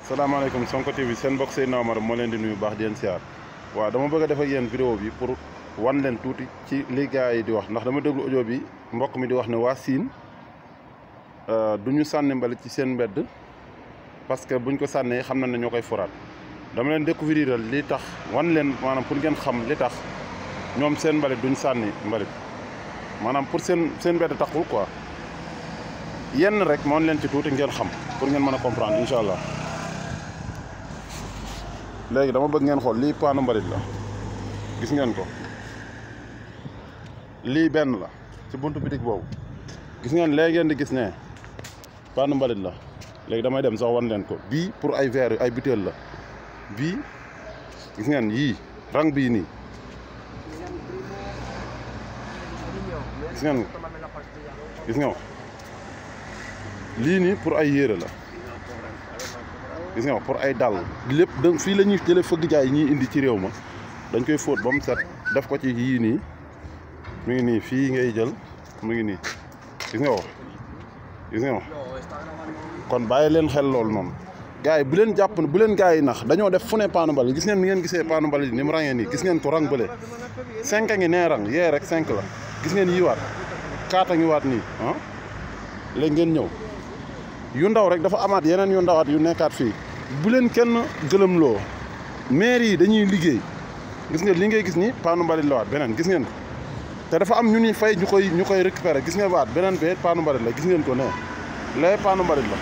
salaamaaleykum Sonko TV seen mbokk Seydina Omar moo leen di nuyu baax di leen siyaar waaw dama bëgg a def ak yéen vidéo bi pour wan leen tuuti ci li gars yi di wax ndax dama déglu audio bi mbokk mi di wax ne waa Sine du ñu sànni mbalit ci seen mbedd parce que buñ ko sànnee xam na ne ñoo koy foraat dama leen découvrir li tax wan leen maanaam pour ngeen xam li tax ñoom seen mbalit duñ sànni mbalit maanaam pour seen mbedd taxul quoi yenn rek moo leen ci tuuti ngeen xam pour ngeen mën a comprendre incha allah. léegi dama bëgg ngeen xool lii paanu mbalit la gis ngeen ko lii benn la ci buntu bitik boobu gis ngeen léegi ngeen di gis ne paanu mbalit la léegi damay dem sax wan leen ko bii pour ay verre ay butéel la bii gis ngeen yii rang bii nii gis ngeen ko lii nii pour ay yére la gis nga pour ay dàll lépp donc fii la ñuy jëlee fëgg jaay ñuy indi ci réew ma dañ koy fóot ba mu set def ko ci yii nii mu ngi nii fii ngay jël mu ngi nii gis nga ko kon bàyyi leen xel loolu noonu gars yi bu leen jàpp bu leen gars yi nax dañoo def fu ne paanu mbalit gis ngeen ni ngeen gisee paanu mbalit ni mu rangee nii gis ngeen ko rang bële 5 a ngi nee rang yee rek 5 la gis ngeen yi waat 4 a ngi waat nii ah léegi ngeen ñëw yu ndaw rek dafa amaat yeneen yu ndawaat yu nekkaat fii bu leen kenn gëlëmloo maire yi dañuy liggéey gis nga li ngay gis ni paanu mbalit la waat beneen gis ngeen ko te dafa am ñu ni fay ñu koy récupérer gis ngeen waat beneen bee paanu mbalit la gis ngeen ko ne lee paanu mbalit la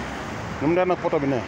nu mu dee nag poto bi ne